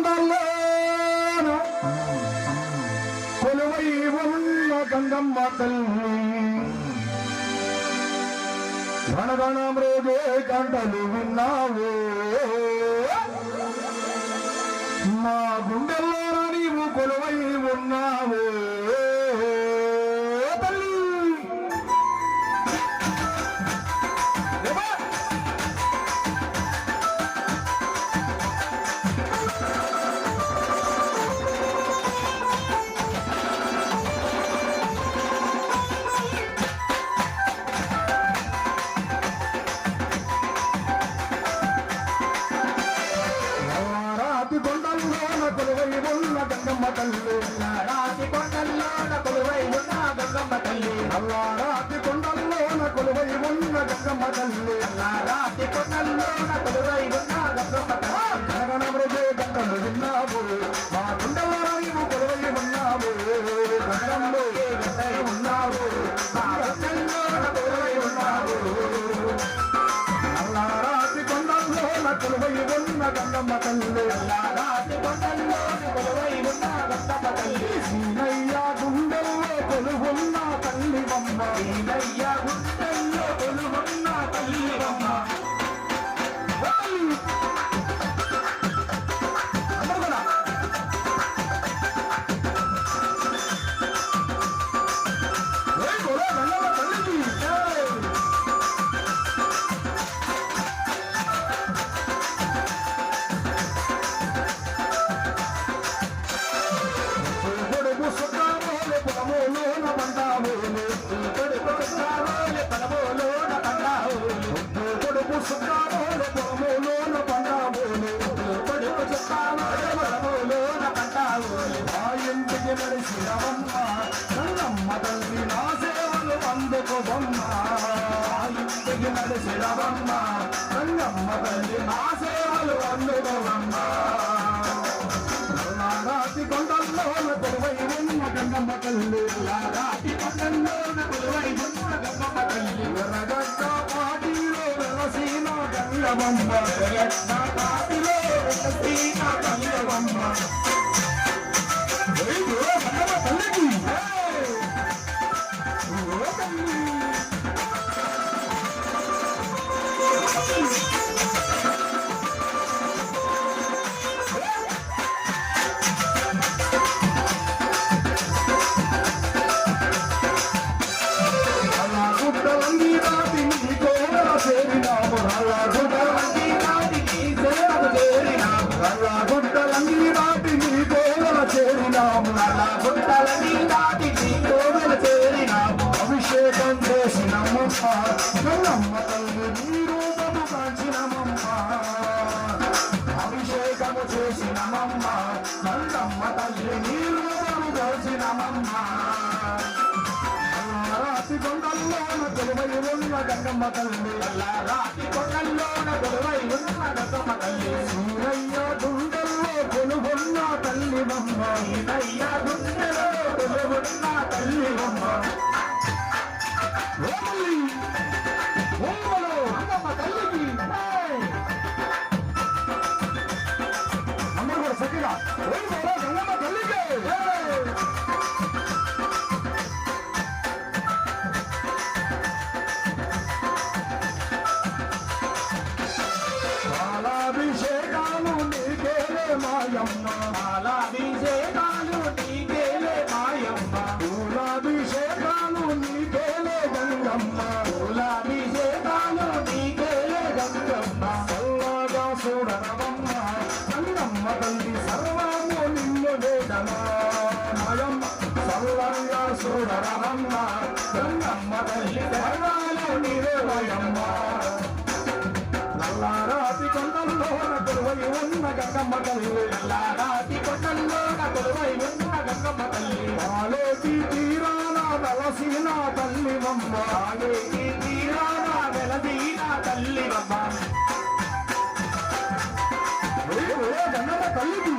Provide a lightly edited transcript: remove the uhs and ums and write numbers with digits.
కొండల్లో కొలువై ఉన్న గంగమ్మ తల్లి గణగణం రోజే గంటలు విన్నావు మా గుండెల్లో నీవు కొలువై ఉన్నావు గంగమ్మ తల్లి రాతి కొండల్లోన కొలువై ఉన్న గంగమ్మ తల్లి రాతి కొండల్లోన కొలువై ఉన్న గంగమ్మ తల్లి రాతి కొండల్లోన కొలువై ఉన్న గంగమ్మ తల్లి గణగణం రోజే గంటలు విన్నావు మా గుండెల్లో నీవు కొలువై ఉన్నావు గంగంలో గంటై ఉన్నావు మా గంగల్లోన కొలువై ఉన్నావు రాతి కొండల్లోన కొలువై ఉన్న గంగమ్మ తల్లి రాతి కొండల్లోన కొలువై ఉన్న గంగమ్మ తల్లి సీనయ్య గుండెల్లో కొలువున్న తల్లివమ్మ సీనయ్య గుండెల్లో కొలువున్న తల్లివమ్మ గంగమ్మ తల్లి నా సేవలు అందుకోబమ్మ ఇంటికి నడిసిరవమ్మ గంగమ్మ తల్లి నా సేవలు అందుకోబమ్మ రాతి కొండల్లోన కొలువై ఉన్న గంగమ్మ తల్లి రాతి కొండల్లోన కొలువై ఉన్న గంగమ్మ తల్లి ఎర్రగడ్డ పాటిలో వెలసిన గంగమ్మ ఎర్రగడ్డ పాటిలో వెలసిన గంగమ్మ అభిషేకం చేసినమ్మ గంగమ్మ తల్లి నీ రూపము కాంచినమమ్మ అభిషేకము చేసినమమ్మ గంగమ్మ తల్లి నీ రూపము కాంచినమమ్మ రాతి కొండల్లోన కొలువై ఉన్న గంగమ్మ తల్లి రాతి కొండల్లోన కొలువై ఉన్న గంగమ్మ తల్లి సూరయ్య గుండెల్లో కొలువున్న తల్లివమ్మ సూరయ్య గుండెలో కొలువున్న తల్లివమ్మ గంగమ్మ తల్లికి అందరూ కూడా చక్కగా గంగమ్మ తల్లికి పాలాభిషేకాలు నీకేలే మాయమ్మ పాలాభిషేకాలు నీకేలే మాయమ్మ పూలాభిషేకాలు నీకేలే గంగమ్మ పూలాభిషేకాలు నీకేలే గంగమ్మ చల్లగా చూడరవమ్మ గంగమ్మ తల్లి సర్వము నిన్ను వేదమా మాయమ్మ చల్లగా చూడరవమ్మ గంగమ్మ తల్లి సర్వాలు నిరేవయమ్మ రాతి కొండల్లోన కొలువై ఉన్న గంగమ్మ తల్లి రాతి కొండల్లోన కొలువై ఉన్న గంగమ్మ తల్లి ఆలేటి తీరాన వెలసిన తల్లివమ్మ ఆలేటి తీరాన వెలసిన తల్లివమ్మ గంగమ్మ తల్లికి